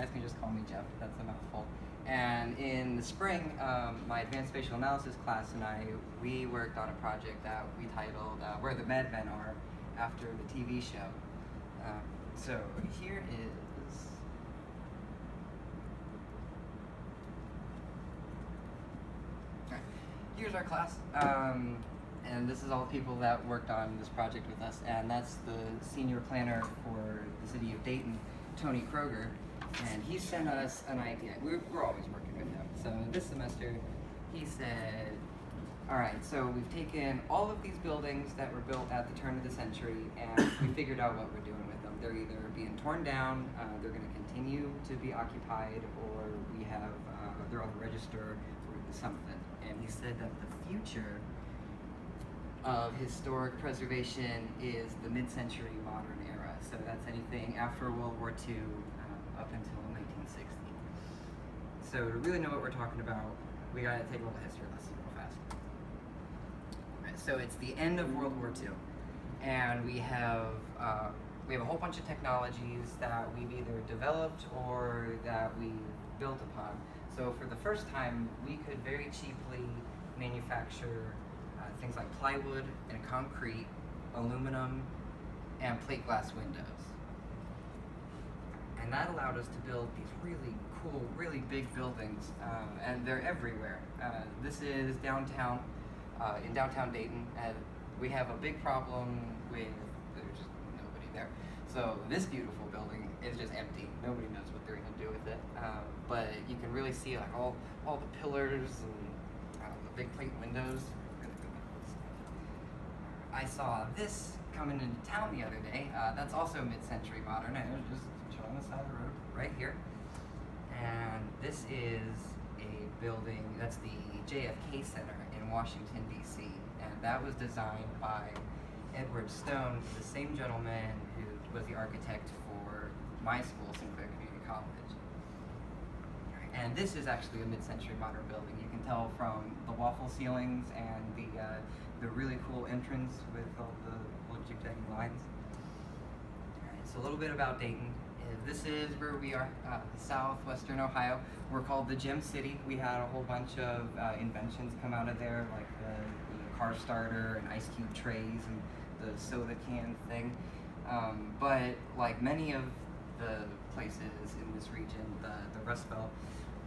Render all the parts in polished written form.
guys can just call me Jeff. That's a mouthful. And in the spring, my advanced spatial analysis class and we worked on a project that we titled Where the Madmen Are, after the TV show. So here is... Alright, here's our class. And this is all the people that worked on this project with us, and that's the senior planner for the city of Dayton, Tony Kroger, and he sent us an idea. We're always working with him. So this semester, he said, all right, so we've taken all of these buildings that were built at the turn of the century, and we figured out what we're doing with them. They're either being torn down, they're going to continue to be occupied, or we have, they're on the register or something. And he said that the future of historic preservation is the mid-century modern era. So that's anything after World War II up until 1960. So to really know what we're talking about, we gotta take a little history lesson real fast. Right, so it's the end of World War II, and we have a whole bunch of technologies that we've either developed or that we built upon. So for the first time, we could very cheaply manufacture things like plywood and concrete, aluminum, and plate glass windows. And that allowed us to build these really cool, really big buildings, and they're everywhere. This is downtown, in downtown Dayton, and we have a big problem with, there's just nobody there. So this beautiful building is just empty. Nobody knows what they're gonna do with it. But you can really see like all the pillars and the big plate windows. I saw this coming into town the other day. That's also mid-century modern. It was just on the side of the road right here. And this is a building, that's the JFK Center in Washington, D.C. And that was designed by Edward Stone, the same gentleman who was the architect for my school, Sinclair Community College. And this is actually a mid-century modern building. You can tell from the waffle ceilings and the really cool entrance with all the little jig-jagging lines. Alright, so a little bit about Dayton. This is where we are, southwestern Ohio. We're called the Gem City. We had a whole bunch of inventions come out of there, like the car starter and ice cube trays and the soda can thing. But like many of the places in this region, the Rust Belt,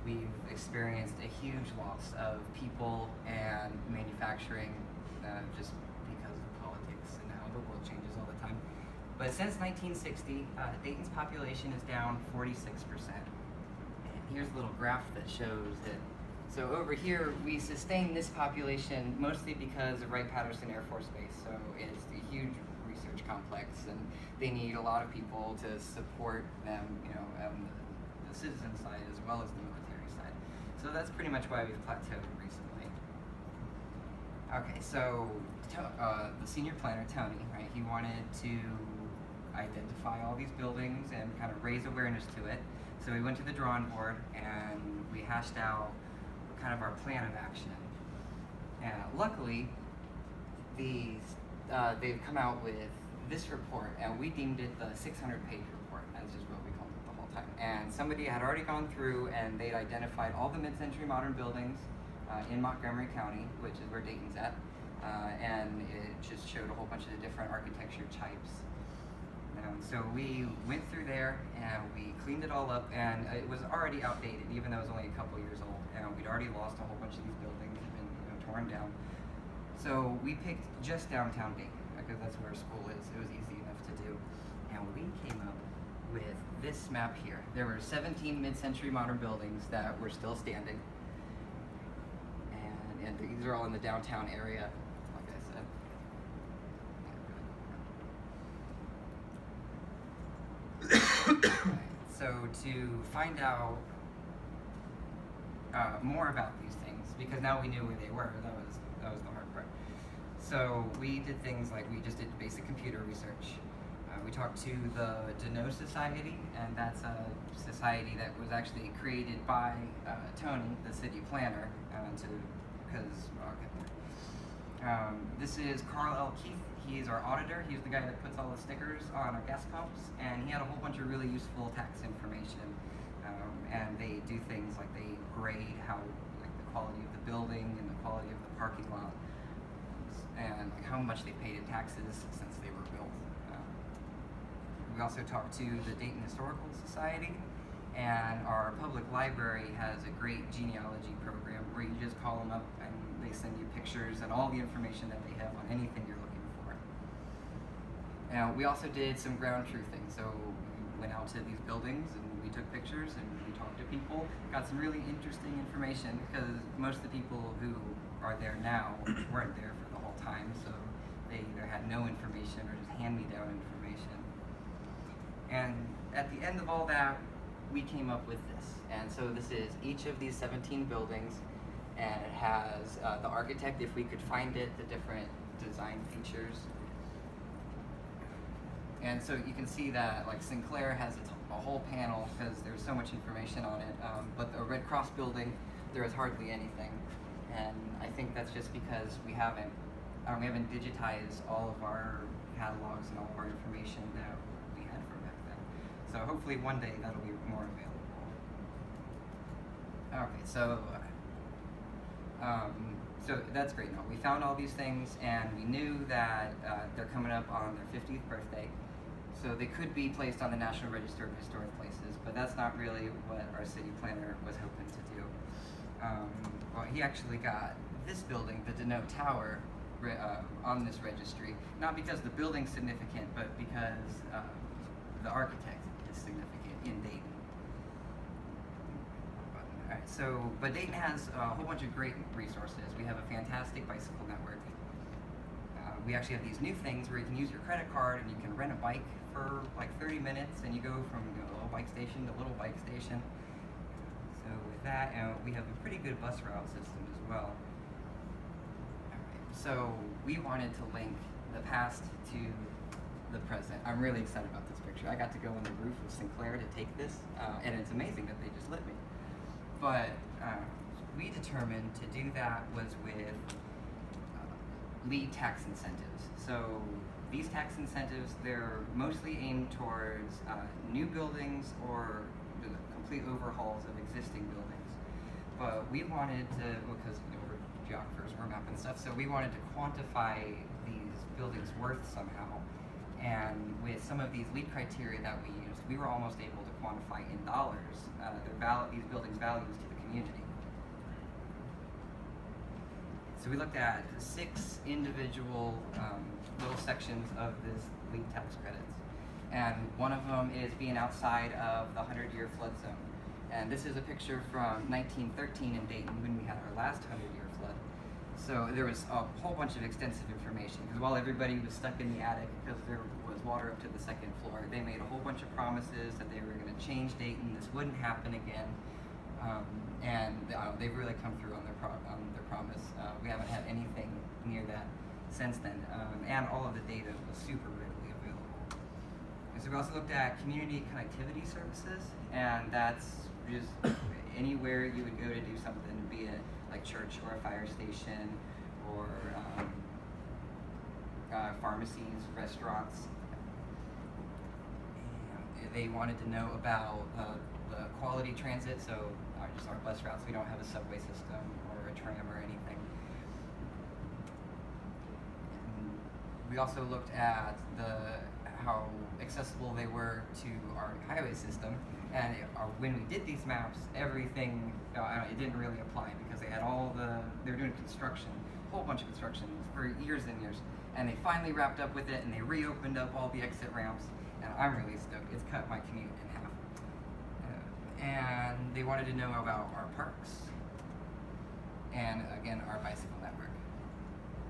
we've experienced a huge loss of people and manufacturing just because of politics and how the world changes all the time. But since 1960, Dayton's population is down 46%. And here's a little graph that shows it. So over here, we sustain this population mostly because of Wright-Patterson Air Force Base. So it's a huge research complex, and they need a lot of people to support them, you know, on the citizen side as well as the military side. So that's pretty much why we've plateaued recently. Okay, so the senior planner, Tony, right, he wanted to identify all these buildings and kind of raise awareness to it. So we went to the drawing board and we hashed out kind of our plan of action. And luckily, they've come out with this report, and we deemed it the 600-page report. That's just what we called it the whole time. And somebody had already gone through and they'd identified all the mid-century modern buildings in Montgomery County, which is where Dayton's at. And it just showed a whole bunch of the different architecture types. So we went through there and we cleaned it all up, and it was already outdated, even though it was only a couple years old. And we'd already lost a whole bunch of these buildings, had been, you know, torn down. So we picked just downtown Dayton because that's where school is. It was easy enough to do. And we came up with this map here. There were 17 mid-century modern buildings that were still standing. And these are all in the downtown area, like I said. So to find out more about these things, because now we knew where they were, that was the hard part. So we did things like we just did basic computer research. We talked to the Deneau Society, and that's a society that was actually created by Tony, the city planner, this is Carl L. Keith. He's our auditor. He's the guy that puts all the stickers on our gas pumps, and he had a whole bunch of really useful tax information and they do things like they grade how, like, the quality of the building and the quality of the parking lot, and like how much they paid in taxes since they were built. We also talked to the Dayton Historical Society, and our public library has a great genealogy program where you just call them up and they send you pictures and all the information that they have on anything you're looking for. And we also did some ground truthing, so we went out to these buildings and we took pictures and we talked to people, got some really interesting information, because most of the people who are there now weren't there for the whole time, so they either had no information or just hand-me-down information. And at the end of all that, we came up with this. And so this is each of these 17 buildings, and it has the architect, if we could find it, the different design features. And so you can see that, like, Sinclair has a whole panel because there's so much information on it, but the Red Cross building, there is hardly anything. And I think that's just because we haven't digitized all of our catalogs and all of our information that we had from back then. So hopefully one day that'll be more available. Okay, so that's great. No, we found all these things, and we knew that they're coming up on their 50th birthday, so they could be placed on the National Register of Historic Places, but that's not really what our city planner was hoping to do. Well, he actually got this building, the Denote Tower, on this registry, not because the building's significant, but because the architect is significant in Dayton. Alright, so, but Dayton has a whole bunch of great resources. We have a fantastic bicycle network. We actually have these new things where you can use your credit card and you can rent a bike for like 30 minutes, and you go from a little bike station to little bike station. So with that, we have a pretty good bus route system as well. So we wanted to link the past to the present. I'm really excited about this picture. I got to go on the roof of Sinclair to take this, and it's amazing that they just let me. But we determined to do that was with lead tax incentives. So these tax incentives, they're mostly aimed towards new buildings or the complete overhauls of existing buildings. But we wanted to, because we're geographers, we're mapping stuff, so we wanted to quantify these buildings' worth somehow. And with some of these lead criteria that we used, we were almost able to quantify in dollars these buildings' values to the community. So we looked at 6 individual little sections of this lead tax credits. And one of them is being outside of the 100-year flood zone. And this is a picture from 1913 in Dayton when we had our last 100-year flood. So there was a whole bunch of extensive information, because while everybody was stuck in the attic because there was water up to the 2nd floor, they made a whole bunch of promises that they were going to change Dayton, this wouldn't happen again. And they've really come through on their promise. We haven't had anything near that since then, and all of the data was super readily available. And so we also looked at community connectivity services, and that's just anywhere you would go to do something, be it like church or a fire station or pharmacies, restaurants. And they wanted to know about the quality transit, so just our bus routes. We don't have a subway system or a tram or anything. And we also looked at how accessible they were to our highway system, and when we did these maps, everything it didn't really apply, because they were doing construction, a whole bunch of construction for years and years, and they finally wrapped up with it, and they reopened up all the exit ramps, and I'm really stoked. It's cut my commute in half. And they wanted to know about our parks, and again, our bicycle network.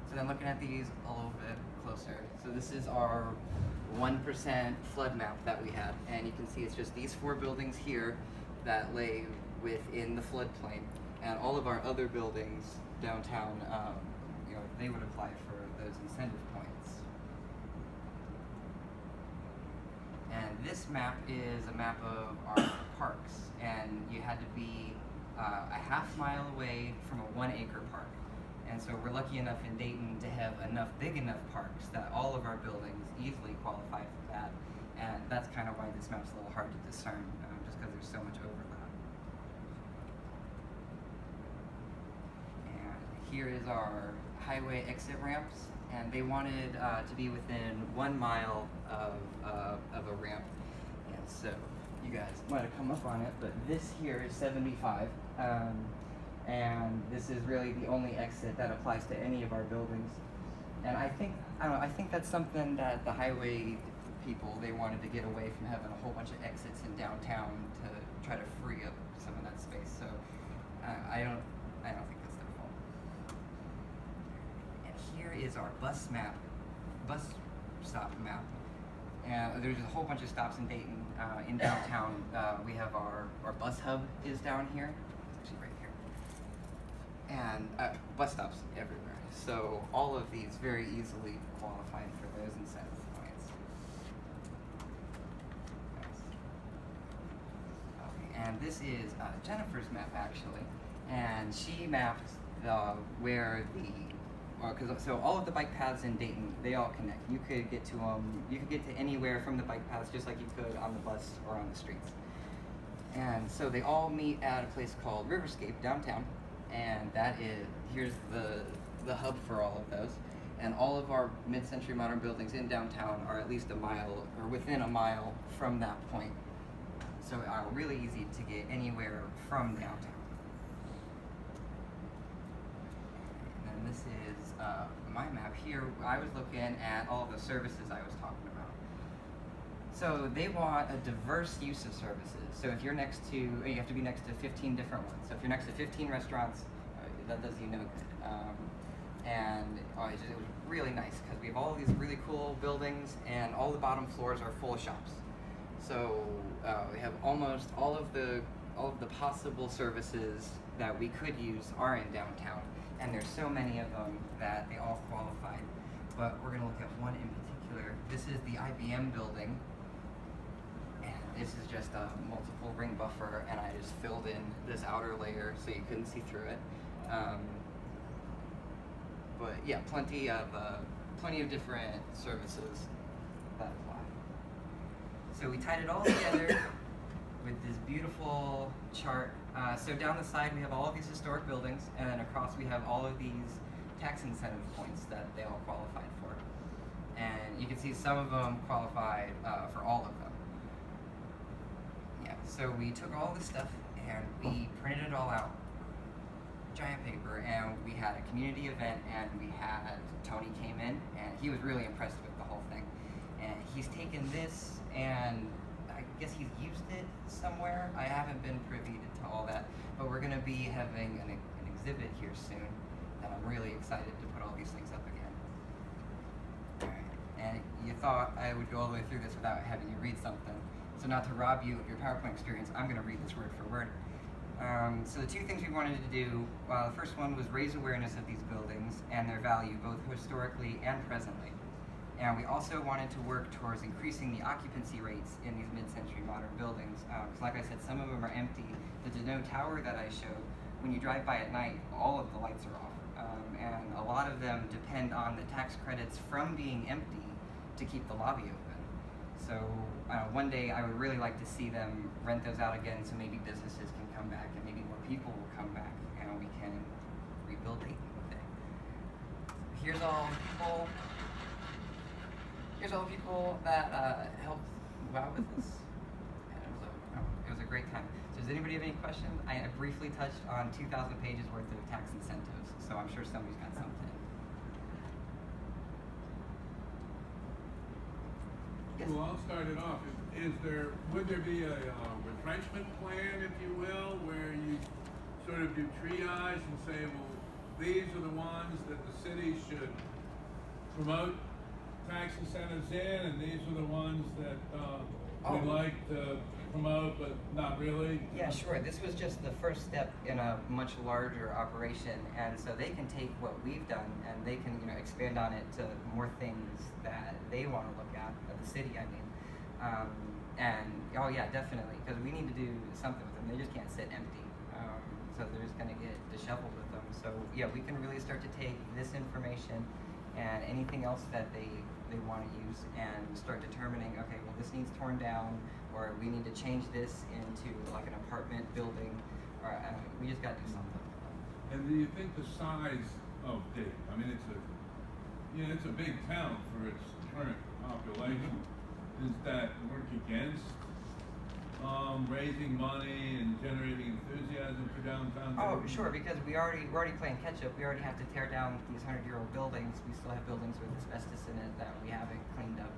So then looking at these a little bit closer. So this is our 1% flood map that we had, and you can see it's just these 4 buildings here that lay within the floodplain, and all of our other buildings downtown, they would apply for those incentive points. And this map is a map of our parks, and you had to be a half mile away from a 1-acre park. And so we're lucky enough in Dayton to have big enough parks that all of our buildings easily qualify for that. And that's kind of why this map's a little hard to discern, just because there's so much overlap. here is our highway exit ramps, and they wanted to be within 1 mile of a ramp. And so you guys might have come up on it, but this here is 75. And this is really the only exit that applies to any of our buildings. And I think that's something that the highway people, they wanted to get away from having a whole bunch of exits in downtown to try to free up some of that space. So I don't think that's their fault. And here is our bus stop map. And there's a whole bunch of stops in Dayton. In downtown, we have our bus hub is down here. It's actually right here. And bus stops everywhere. So all of these very easily qualified for those incentive points. Okay, and this is Jennifer's map actually, and she mapped so all of the bike paths in Dayton, they all connect. You could get to them. You could get to anywhere from the bike paths, just like you could on the bus or on the streets. And so they all meet at a place called Riverscape downtown, and here's the hub for all of those. And all of our mid-century modern buildings in downtown are at least a mile or within a mile from that point. So really easy to get anywhere from downtown. And then this is my map here. I was looking at all the services I was talking about. So they want a diverse use of services. So if you're you have to be next to 15 different ones. So if you're next to 15 restaurants, that does you no good. And it was really nice because we have all of these really cool buildings, and all the bottom floors are full of shops. So we have almost all of the possible services that we could use are in downtown, and there's so many of them that they all qualify. But we're going to look at one in particular. This is the IBM building, and this is just a multiple ring buffer, and I just filled in this outer layer so you couldn't see through it. But yeah, plenty of different services that apply. So we tied it all together with this beautiful chart. So down the side we have all of these historic buildings, and then across we have all of these tax incentive points that they all qualified for. And you can see some of them qualified for all of them. Yeah, so we took all this stuff and we printed it all out. Giant paper, and we had a community event, and Tony came in, and he was really impressed with the whole thing. And he's taken this, and I guess he's used it somewhere. I haven't been privy to all that, but we're going to be having an exhibit here soon, and I'm really excited to put all these things up again. All right. And you thought I would go all the way through this without having you read something. So not to rob you of your PowerPoint experience, I'm going to read this word for word. So the two things we wanted to do, the first one was raise awareness of these buildings and their value, both historically and presently. And we also wanted to work towards increasing the occupancy rates in these mid-century modern buildings. Because like I said, some of them are empty. The Deneau Tower that I showed, when you drive by at night, all of the lights are off. And a lot of them depend on the tax credits from being empty to keep the lobby open. So one day I would really like to see them rent those out again, so maybe businesses can come back and maybe more people will come back, and we can rebuild Dayton one day. Here's all the people that helped move out with us. And it was a great time. So does anybody have any questions? I briefly touched on 2,000 pages worth of tax incentives, so I'm sure somebody's got something. Yes. Well, I'll start it off. Would there be a retrenchment plan, if you will, where you sort of do triage and say, well, these are the ones that the city should promote tax incentives in, and these are the ones that we'd like to promote, but not really? Yeah, sure. This was just the first step in a much larger operation, and so they can take what we've done and they can, expand on it to more things that they want to look at the city, I mean. Oh yeah, definitely, because we need to do something with them. They just can't sit empty. So they're just going to get disheveled with them. So yeah, we can really start to take this information and anything else that they want to use and start determining, okay, well, this needs torn down, or we need to change this into like an apartment building, or we just got to do something. And do you think the size of Dayton. I mean, it's a big town for its current population. Does that work against raising money and generating enthusiasm for downtown Oh, Dayton? sure, because we're already playing catch up. We already have to tear down these 100-year-old buildings. We still have buildings with asbestos in it that we haven't cleaned up.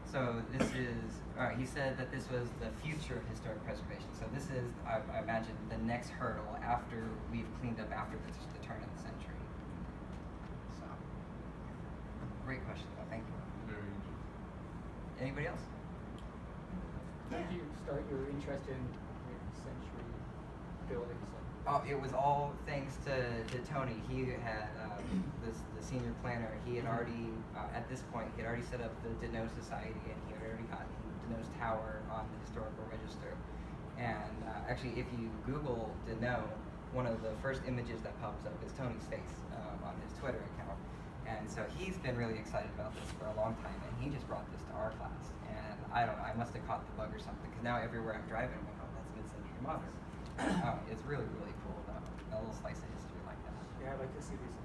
So this is, he said that this was the future of historic preservation. So this is, I imagine, the next hurdle after we've cleaned up after the turn of the century. So, great question, though. Thank you. Very interesting. Anybody else? How did you start your interest in mid-century buildings? Oh, it was all thanks to Tony. He had the senior planner. He had already, at this point, he had already set up the Deneau Society, and he had already gotten Deneau's tower on the historical register. And actually, if you Google Deneau, one of the first images that pops up is Tony's face on his Twitter account. And so he's been really excited about this for a long time, and he just brought this to our class. And I don't know, I must have caught the bug or something, because now everywhere I'm driving, I'm like, oh, that's mid-century modern. It's really, really cool, though, a little slice of history like that. Yeah, I'd like to see these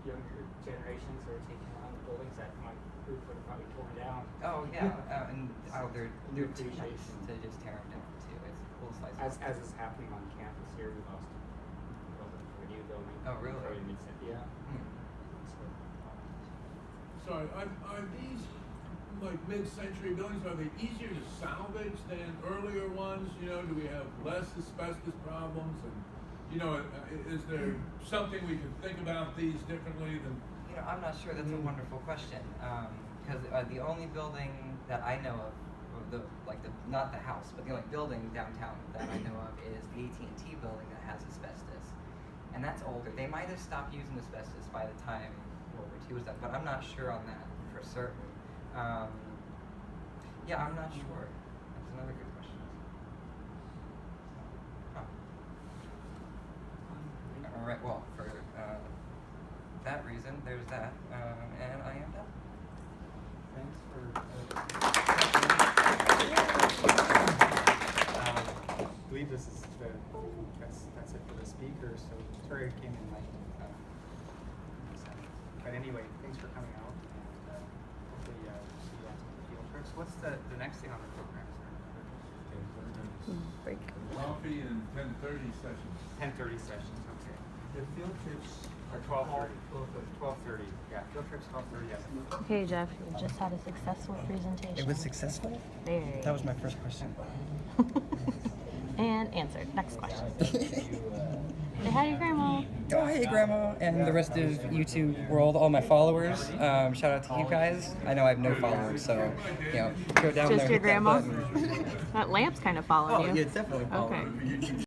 younger generations are taking on the buildings that my group would have probably torn down. Oh, yeah, and they're New too nice appreciation. to just tear them down, too. It's a cool slice of As is happening on campus here, we lost a building for a new building. Oh, really? For mid-century, yeah. Hmm. So are these like mid-century buildings, are they easier to salvage than earlier ones? You know, do we have less asbestos problems? And, you know, is there something we can think about these differently than? You know, I'm not sure. That's a wonderful question. Because the only building that I know of, not the house, but the only building downtown that I know of is the AT&T building that has asbestos, and that's older. They might have stopped using asbestos by the time World War II was done, but I'm not sure on that for certain. Yeah, I'm not sure. That's another good question. Huh. All right. Well, for that reason, there's that, and I am done. Thanks for. I believe this is that's it for the speakers. So sorry I came in late. But anyway, thanks for coming out, and hopefully see you on some field trips. What's the next thing on the program, sir? Break. Coffee and 10:30 sessions. 10:30 sessions. Okay. The field trips Or 12:30. 12:30. Yeah, field trips 12:30. Yes. Okay, Jeff, you just had a successful presentation. It was successful? Very. That was my first question. And answered. Next question. Say hi to your grandma. Oh, hey, Grandma, and the rest of YouTube world, all my followers. Shout out to you guys. I know I have no followers, so, you know, go down Just there. your hit that grandma? button. That lamp's kind of following Oh, you. yeah, it's definitely following. Okay.